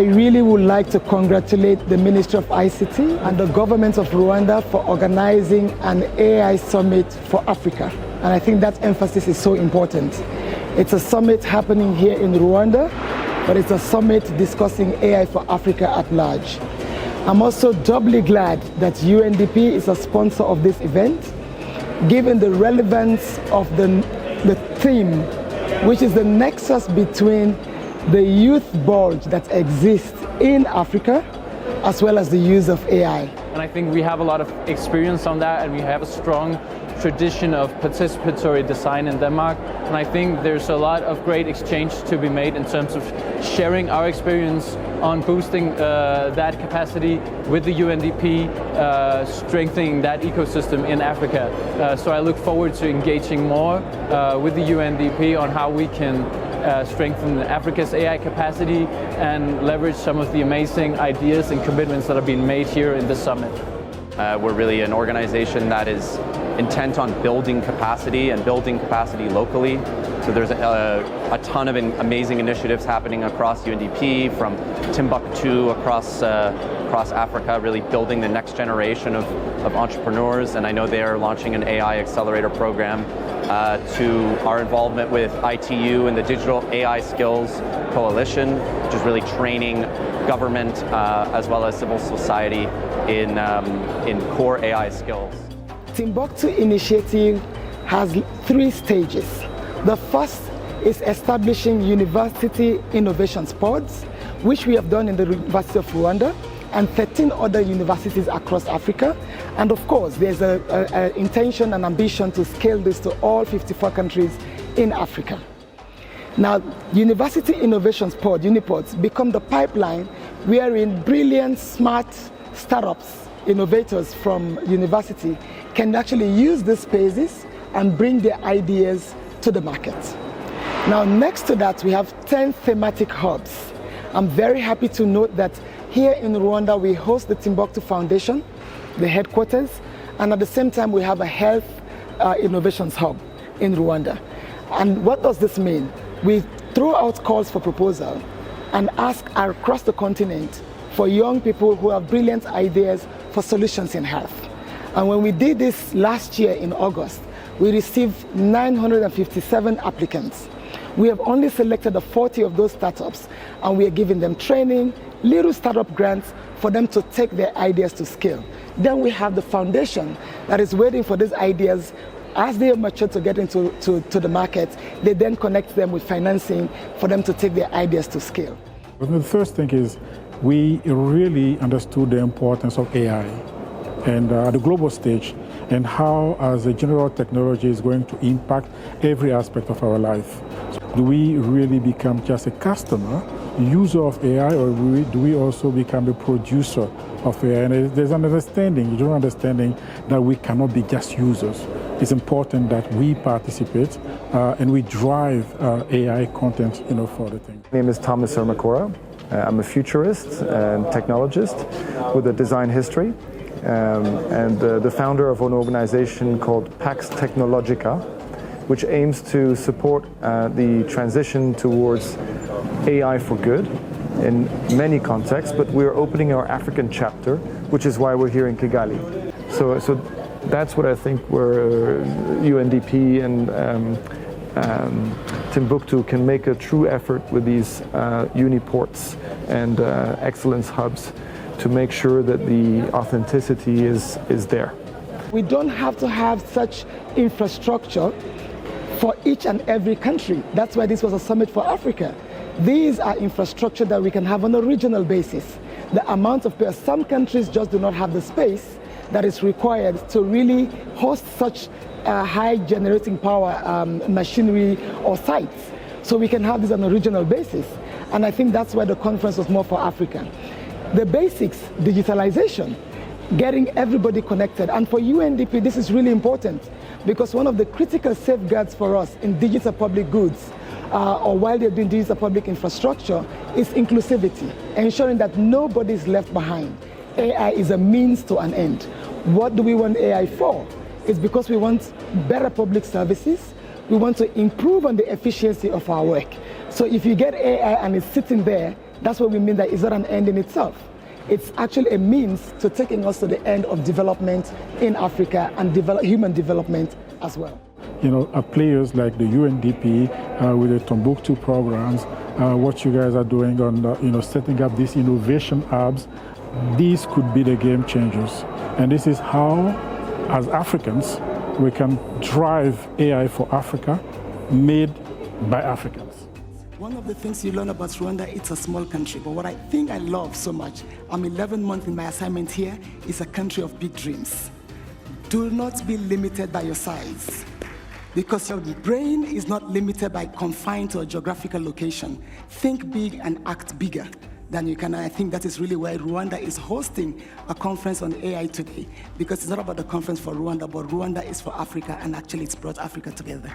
I really would like to congratulate the Ministry of ICT and the government of Rwanda for organizing an AI summit for Africa. And I think that emphasis is so important. It's a summit happening here in Rwanda, but it's a summit discussing AI for Africa at large. I'm also doubly glad that UNDP is a sponsor of this event, given the relevance of the theme, which is the nexus between the youth bulge that exists in Africa, as well as the use of AI. And I think we have a lot of experience on that, and we have a strong tradition of participatory design in Denmark. And I think there's a lot of great exchange to be made in terms of sharing our experience on boosting that capacity with the UNDP, strengthening that ecosystem in Africa. So I look forward to engaging more with the UNDP on how we can strengthen Africa's AI capacity and leverage some of the amazing ideas and commitments that have been made here in the summit. We're really an organization that is intent on building capacity and building capacity locally. So there's a ton of amazing initiatives happening across UNDP, from Timbuktu across Africa, really building the next generation of entrepreneurs. And I know they are launching an AI accelerator program, to our involvement with ITU and the Digital AI Skills Coalition, which is really training government as well as civil society in core AI skills. Timbuktu initiative has 3 stages. The first is establishing university innovations pods, which we have done in the University of Rwanda and 13 other universities across Africa. And of course, there's an intention and ambition to scale this to all 54 countries in Africa. Now, University Innovations Pod, Unipods, become the pipeline wherein brilliant, smart startups, innovators from university can actually use these spaces and bring their ideas to the market. Now, next to that, we have 10 thematic hubs. I'm very happy to note that here in Rwanda, we host the Timbuktu Foundation, the headquarters, and at the same time, we have a health innovations hub in Rwanda. And what does this mean? We throw out calls for proposal and ask across the continent for young people who have brilliant ideas for solutions in health. And when we did this last year in August, we received 957 applicants. We have only selected 40 of those startups, and we are giving them training, little startup grants for them to take their ideas to scale. Then we have the foundation that is waiting for these ideas. As they mature to get into the market, they then connect them with financing for them to take their ideas to scale. The first thing is we really understood the importance of AI and at the global stage, and how as a general technology is going to impact every aspect of our life. So do we really become just a customer, user of AI, or do we also become a producer of AI? And there's an understanding, general understanding, that we cannot be just users. It's important that we participate and we drive AI content, for the thing. My name is Thomas Ermakora. I'm a futurist and technologist with a design history, and the founder of an organization called Pax Technologica, which aims to support the transition towards AI for good in many contexts, but we're opening our African chapter, which is why we're here in Kigali. So that's what I think where UNDP and Timbuktu can make a true effort with these uniports and excellence hubs to make sure that the authenticity is there. We don't have to have such infrastructure for each and every country. That's why this was a summit for Africa. These are infrastructure that we can have on a regional basis. The amount of some countries just do not have the space that is required to really host such high generating power machinery or sites. So we can have this on a regional basis. And I think that's why the conference was more for Africa. The basics, digitalization, getting everybody connected. And for UNDP, this is really important because one of the critical safeguards for us in digital public goods or while they're doing digital public infrastructure is inclusivity, ensuring that nobody is left behind. AI is a means to an end. What do we want AI for? It's because we want better public services. We want to improve on the efficiency of our work. So if you get AI and it's sitting there, that's what we mean that it's not an end in itself. It's actually a means to taking us to the end of development in Africa and human development as well. You know, players like the UNDP with the Tombouctou programs, what you guys are doing on, you know, setting up these innovation hubs, these could be the game changers. And this is how, as Africans, we can drive AI for Africa, made by Africans. One of the things you learn about Rwanda, it's a small country, but what I think I love so much, I'm 11 months in my assignment here, is a country of big dreams. Do not be limited by your size, because your brain is not limited by confined to a geographical location. Think big and act bigger than you can. And I think that is really why Rwanda is hosting a conference on AI today, because it's not about the conference for Rwanda, but Rwanda is for Africa, and actually it's brought Africa together.